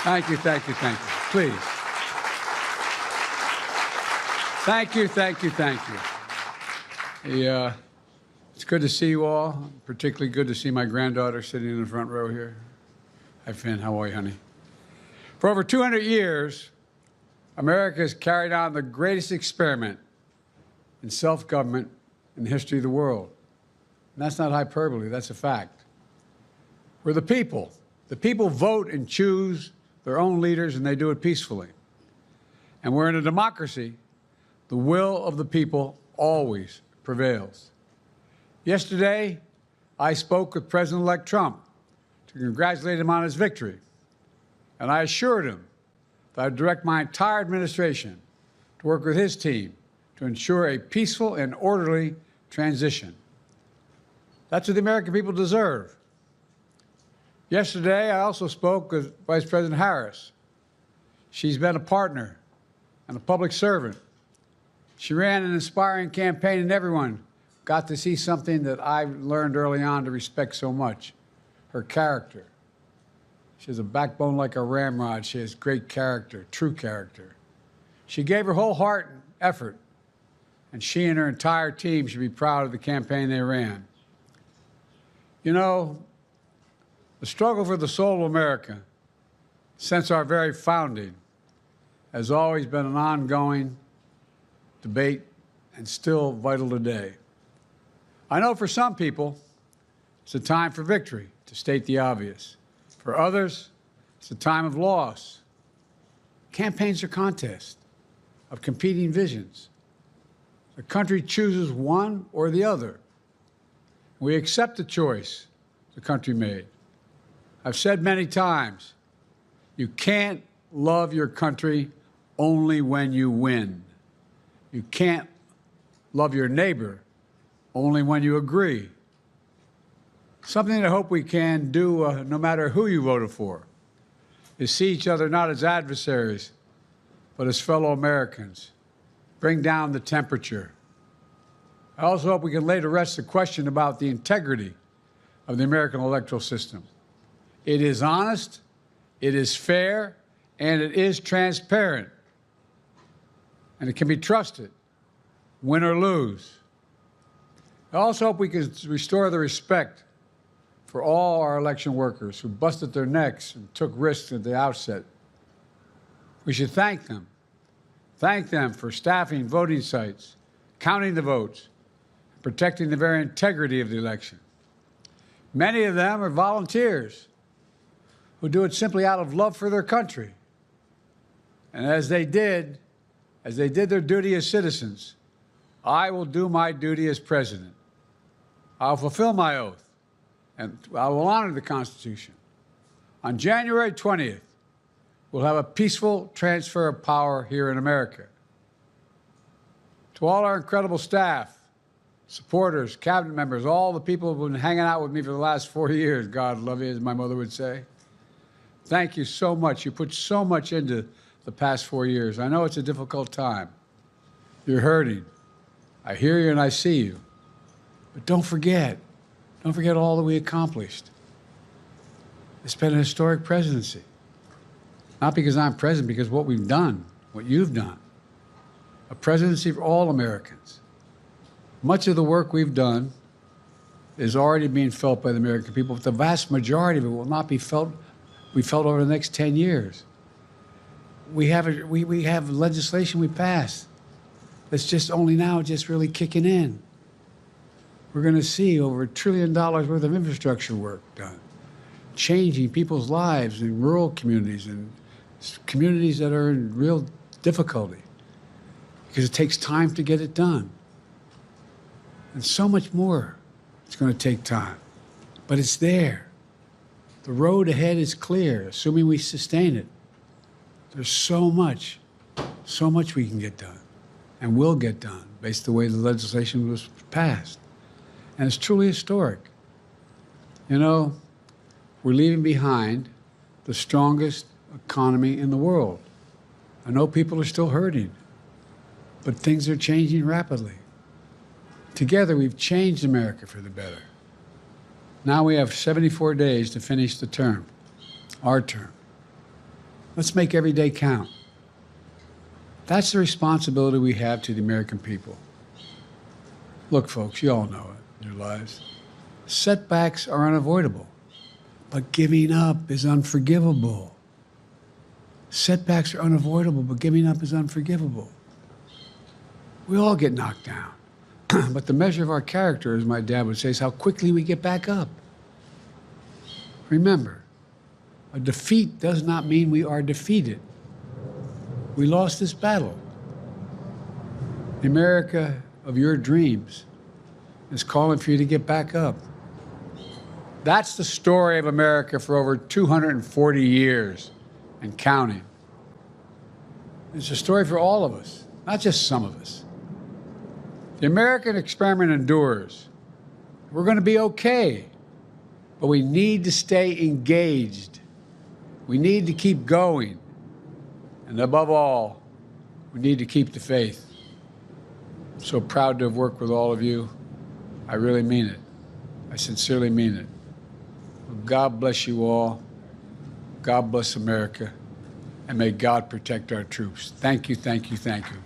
Thank you, thank you, thank you. Please. Thank you, thank you, thank you. It's good to see you all. Particularly good to see my granddaughter sitting in the front row here. Hi, Finn. How are you, honey? For over 200 years, America has carried on the greatest experiment in self-government in the history of the world. And that's not hyperbole, that's a fact. We're the people. The people vote and choose their own leaders, and they do it peacefully. And we're in a democracy. The will of the people always prevails. Yesterday, I spoke with President-elect Trump to congratulate him on his victory. And I assured him that I'd direct my entire administration to work with his team to ensure a peaceful and orderly transition. That's what the American people deserve. Yesterday, I also spoke with Vice President Harris. She's been a partner and a public servant. She ran an inspiring campaign, and everyone got to see something that I learned early on to respect so much, her character. She has a backbone like a ramrod. She has great character, true character. She gave her whole heart and effort, and she and her entire team should be proud of the campaign they ran. You know, the struggle for the soul of America, since our very founding, has always been an ongoing debate and still vital today. I know for some people, it's a time for victory, to state the obvious. For others, it's a time of loss. Campaigns are contests of competing visions. The country chooses one or the other. We accept the choice the country made. I've said many times, you can't love your country only when you win. You can't love your neighbor only when you agree. Something that I hope we can do, no matter who you voted for, is see each other not as adversaries, but as fellow Americans. Bring down the temperature. I also hope we can lay to rest the question about the integrity of the American electoral system. It is honest, it is fair, and it is transparent. And it can be trusted, win or lose. I also hope we can restore the respect for all our election workers who busted their necks and took risks at the outset. We should thank them. Thank them for staffing voting sites, counting the votes, and protecting the very integrity of the election. Many of them are volunteers who do it simply out of love for their country. And as they did their duty as citizens, I will do my duty as president. I'll fulfill my oath, and I will honor the Constitution. On January 20th, we'll have a peaceful transfer of power here in America. To all our incredible staff, supporters, cabinet members, all the people who've been hanging out with me for the last 4 years, God love you, as my mother would say, thank you so much. You put so much into the past 4 years. I know it's a difficult time. You're hurting. I hear you and I see you. But don't forget all that we accomplished. It's been a historic presidency. Not because I'm president, because what we've done, what you've done. A presidency for all Americans. Much of the work we've done is already being felt by the American people, but the vast majority of it will not be felt over the next 10 years. We have legislation we passed that's just only now just really kicking in. We're going to see over $1 trillion worth of infrastructure work done, changing people's lives in rural communities and communities that are in real difficulty, because it takes time to get it done. And so much more it's going to take time, but it's there. The road ahead is clear, assuming we sustain it. There's so much we can get done and will get done based on the way the legislation was passed. And it's truly historic. You know, we're leaving behind the strongest economy in the world. I know people are still hurting, but things are changing rapidly. Together, we've changed America for the better. Now we have 74 days to finish the term, our term. Let's make every day count. That's the responsibility we have to the American people. Look, folks, you all know it in your lives. Setbacks are unavoidable, but giving up is unforgivable. Setbacks are unavoidable, but giving up is unforgivable. We all get knocked down. But the measure of our character, as my dad would say, is how quickly we get back up. Remember, a defeat does not mean we are defeated. We lost this battle. The America of your dreams is calling for you to get back up. That's the story of America for over 240 years and counting. It's a story for all of us, not just some of us. The American experiment endures. We're going to be okay, but we need to stay engaged. We need to keep going. And above all, we need to keep the faith. I'm so proud to have worked with all of you. I really mean it. I sincerely mean it. God bless you all. God bless America. And may God protect our troops. Thank you, thank you, thank you.